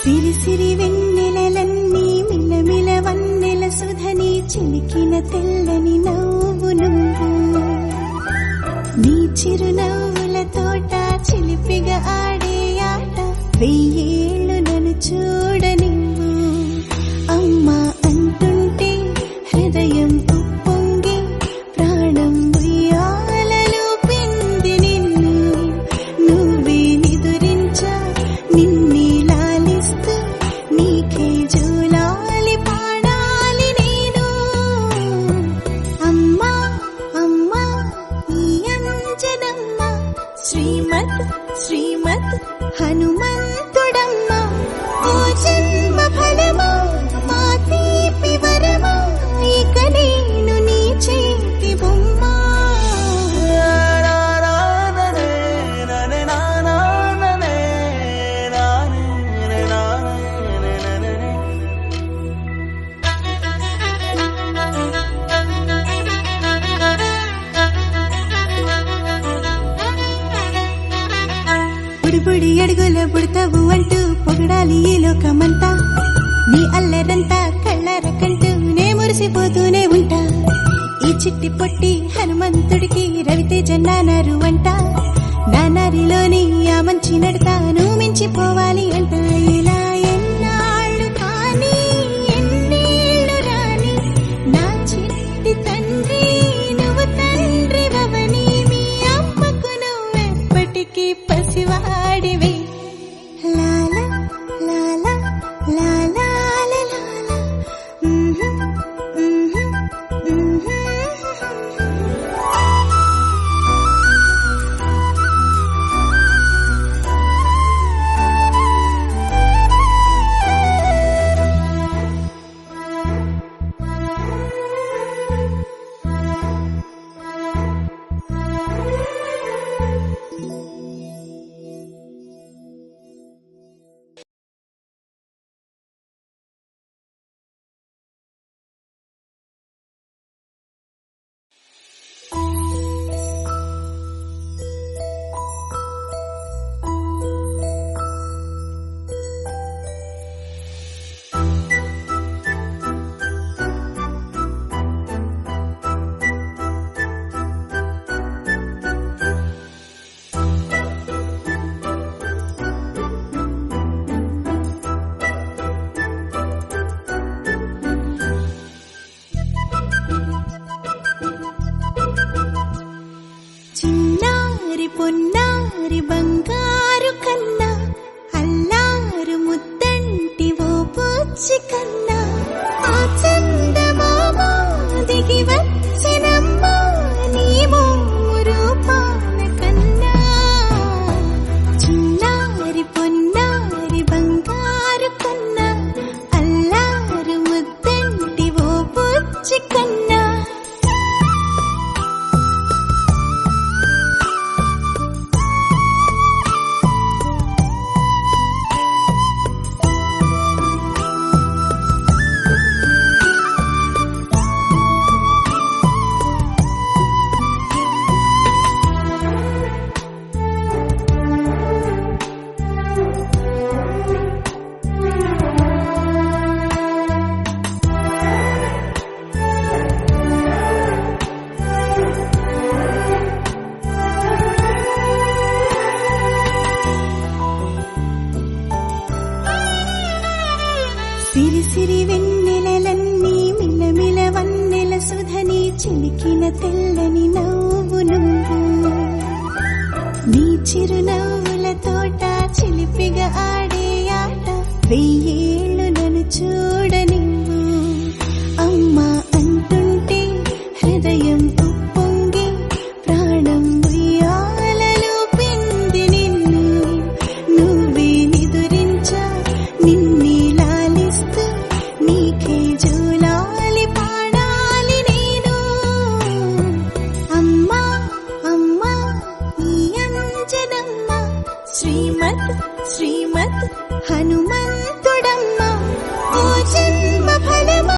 సిరి సిరి వెన్నెలలన్నీ మిలమిల వన్నెల సుధని చిలికిన తెల్లని నవ్వు నువ్వు నీ చిరునవ్వుల తోట చిలిపిగా ఆడే ఆట వెయ్యేళ్ళు నన్ను చూడనివ్వు అమ్మా అంటుంటే హృదయం ఉప్పొంగి ప్రాణం ఉయ్యాలలో పిండి నిన్ను నువ్వే నిదురించా నిన్నే లాలిస్తూ నీకే జోలాలి పాడాలి నేను అమ్మా అమ్మా ఈ అంజనమ్మ శ్రీమత్ శ్రీమత్ హనుమంతుడమ్మ ఓ జన్మ ఫలమా మా తీపి వరమా ఇక నేను నీ చేతి బొమ్మ బుడి అడుగుల బుడతావు అంటూ పొగడాలి ఈ లోకమంతా నీ అల్లరంతా కళ్ళారకంటూ నే మురిసిపోతూనే ఉంటా ఈ చిట్టి పొట్టి హనుమంతుడికి రవితేజ నానారు అంట నానారిలోని ఆ మంచి నడతాను మించిపోవాలి అంట ఇలా ఎన్నాళ్ళు కానీ ఎన్నేళ్ళు రాని నా చిట్టి తండ్రి నువ్వు తండ్రి భవని మీ అమ్మకు నువ్వెప్పటికీ పసివాడివి లాలా లాలా లాలా లాలా పొన్నారి బంగారు కన్నా అల్లారు ముద్దంటి ఓ పూచి కన్నా ఆ చందమామ దిగి వచ్చినమ్మా నీ రూపాన కన్నా చిన్నారి పొన్నారి బంగారు కన్నా అల్లారు ముద్దంటి ఓ పూచి కన్నా సిరి సిరి వెన్నెలలన్నీ మిలమిల వన్నెల సుధని చిలికిన తెల్లని నవ్వు నువ్వు నీ చిరునవ్వుల తోట చిలిపిగా ఆడే ఆట వెయ్యేళ్ళు నన్ను చూడనివ్వు అమ్మా అంటుంటే హృదయం ఉప్పొంగి ప్రాణం ఉయ్యాలలో పిండి నిన్ను నువ్వే నిదురించా నిన్నే నీకే జోలాలి పాడాలి నేను అమ్మా అమ్మా ఈ అంజనమ్మ శ్రీమత్ శ్రీమత్ హనుమ